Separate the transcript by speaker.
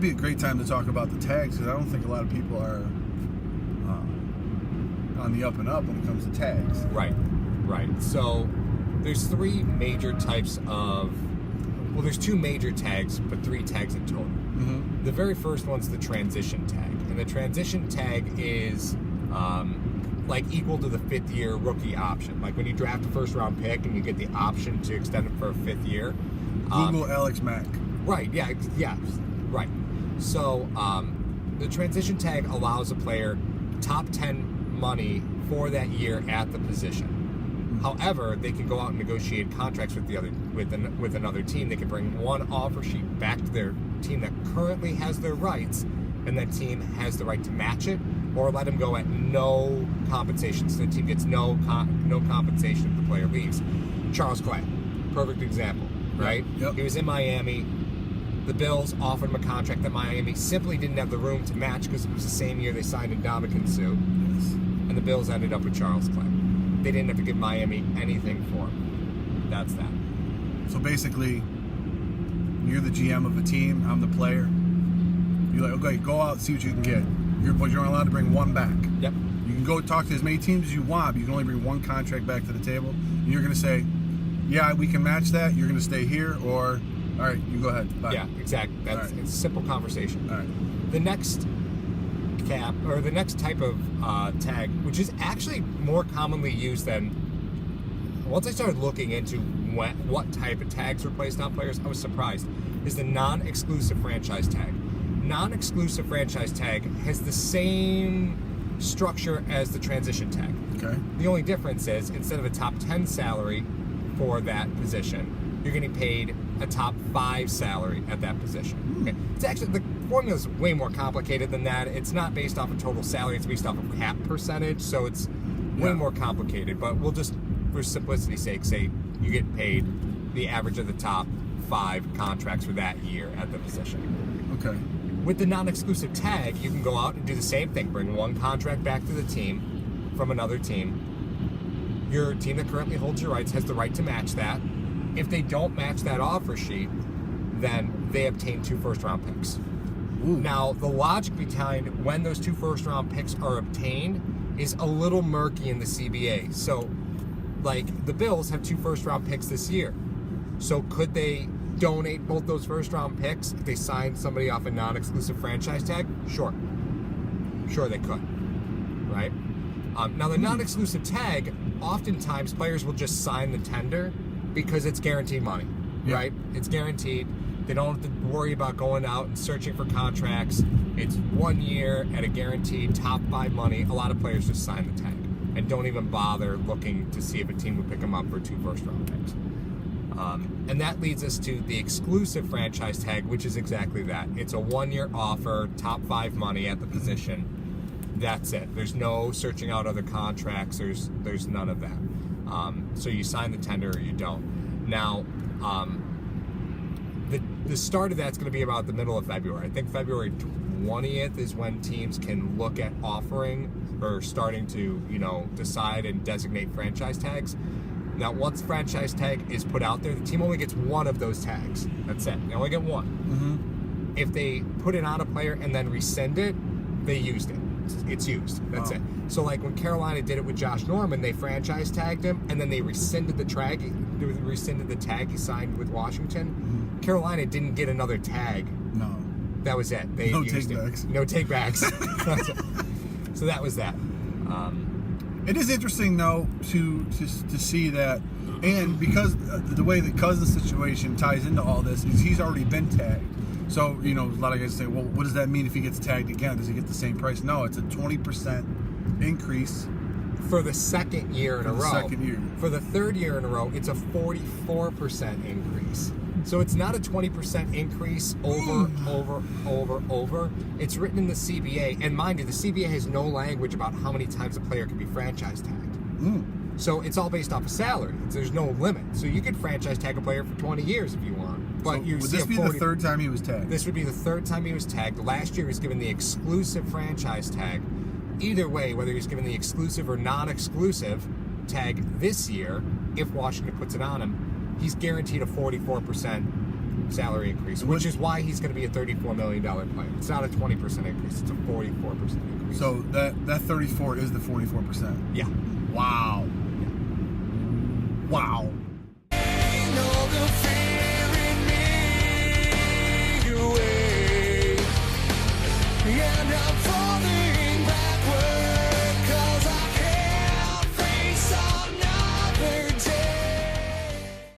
Speaker 1: would be a great time to talk about the tags, because I don't think a lot of people are on the up and up when it comes to tags.
Speaker 2: Right. So there's three major types of... Well, there's two major tags, but three tags in total.
Speaker 1: Mm-hmm.
Speaker 2: The very first one's the transition tag. And the transition tag is like equal to the fifth-year rookie option. Like when you draft a first-round pick and you get the option to extend it for a fifth year.
Speaker 1: Google Alex Mack.
Speaker 2: Right, yeah, right. So the transition tag allows a player top 10 money for that year at the position. However, they can go out and negotiate contracts with another team. They can bring one offer sheet back to their team that currently has their rights, and that team has the right to match it, or let them go at no compensation. So the team gets no compensation if the player leaves. Charles Clay, perfect example, right?
Speaker 1: Yep.
Speaker 2: He was in Miami. The Bills offered him a contract that Miami simply didn't have the room to match because it was the same year they signed Ndamukong Suh.
Speaker 1: Yes.
Speaker 2: And the Bills ended up with Charles Clay. They didn't have to give Miami anything for him. That's that.
Speaker 1: So basically, you're the GM of a team, I'm the player. You're like, okay, go out and see what you can get. But you're only allowed to bring one back.
Speaker 2: Yep.
Speaker 1: You can go talk to as many teams as you want, but you can only bring one contract back to the table. And you're going to say, yeah, we can match that. You're going to stay here, or, all right, you go ahead. Bye.
Speaker 2: Yeah, exactly. That's It's a simple conversation.
Speaker 1: All right.
Speaker 2: The next the next type of tag, which is actually more commonly used than... Once I started looking into what type of tags were placed on players, I was surprised, is the non-exclusive franchise tag. Non-exclusive franchise tag has the same structure as the transition tag.
Speaker 1: Okay.
Speaker 2: The only difference is, instead of a top 10 salary for that position, you're getting paid a top 5 salary at that position. Okay. It's actually, the formula is way more complicated than that. It's not based off of total salary, it's based off of cap percentage, so it's way more complicated. But we'll just, for simplicity's sake, say you get paid the average of the top 5 contracts for that year at the position.
Speaker 1: Okay.
Speaker 2: With the non-exclusive tag, you can go out and do the same thing. Bring one contract back to the team from another team. Your team that currently holds your rights has the right to match that. If they don't match that offer sheet, then they obtain 2 first-round picks.
Speaker 1: Ooh.
Speaker 2: Now, the logic behind when those 2 first-round picks are obtained is a little murky in the CBA. So, like, the Bills have 2 first-round picks this year. So could they donate both those first-round picks if they signed somebody off a non-exclusive franchise tag? Sure. Sure they could, right? Now, the non-exclusive tag, oftentimes players will just sign the tender because it's guaranteed money, right? It's guaranteed. They don't have to worry about going out and searching for contracts. It's 1 year at a guaranteed top 5 money. A lot of players just sign the tag and don't even bother looking to see if a team would pick them up for 2 first-round picks. And that leads us to the exclusive franchise tag, which is exactly that. It's a 1-year offer, top 5 money at the position. That's it. There's no searching out other contracts. There's none of that. So you sign the tender or you don't. Now, the start of that's going to be about the middle of February. I think February 20th is when teams can look at offering or starting to, decide and designate franchise tags. Now, once franchise tag is put out there, the team only gets 1 of those tags. That's it. They only get 1.
Speaker 1: Mm-hmm.
Speaker 2: If they put it on a player and then rescind it, they used it. It's used. That's it. So, like when Carolina did it with Josh Norman, they franchise tagged him, and then they rescinded the tag. He signed with Washington.
Speaker 1: Mm-hmm.
Speaker 2: Carolina didn't get another tag.
Speaker 1: No.
Speaker 2: That was it. They
Speaker 1: No
Speaker 2: used
Speaker 1: take-backs.
Speaker 2: No take-backs. So that was that.
Speaker 1: It is interesting, though, to see that, and because the way the Cousins situation ties into all this is he's already been tagged. So, a lot of guys say, well, what does that mean if he gets tagged again? Does he get the same price? No, it's a 20% increase.
Speaker 2: For the second year in a row.
Speaker 1: Second year.
Speaker 2: For the third year in a row, it's a 44% increase. So it's not a 20% increase over. It's written in the CBA. And mind you, the CBA has no language about how many times a player can be franchise tagged. So it's all based off of salary. There's no limit. So you could franchise tag a player for 20 years if you want. But
Speaker 1: so would this be the third time he was tagged?
Speaker 2: This would be the third time he was tagged. Last year he was given the exclusive franchise tag. Either way, whether he's given the exclusive or non-exclusive tag this year, if Washington puts it on him, he's guaranteed a 44% salary increase, which is why he's going to be a $34 million player. It's not a 20% increase; it's a 44% increase.
Speaker 1: So that 34 is the 44%.
Speaker 2: Yeah.
Speaker 1: Wow. Wow.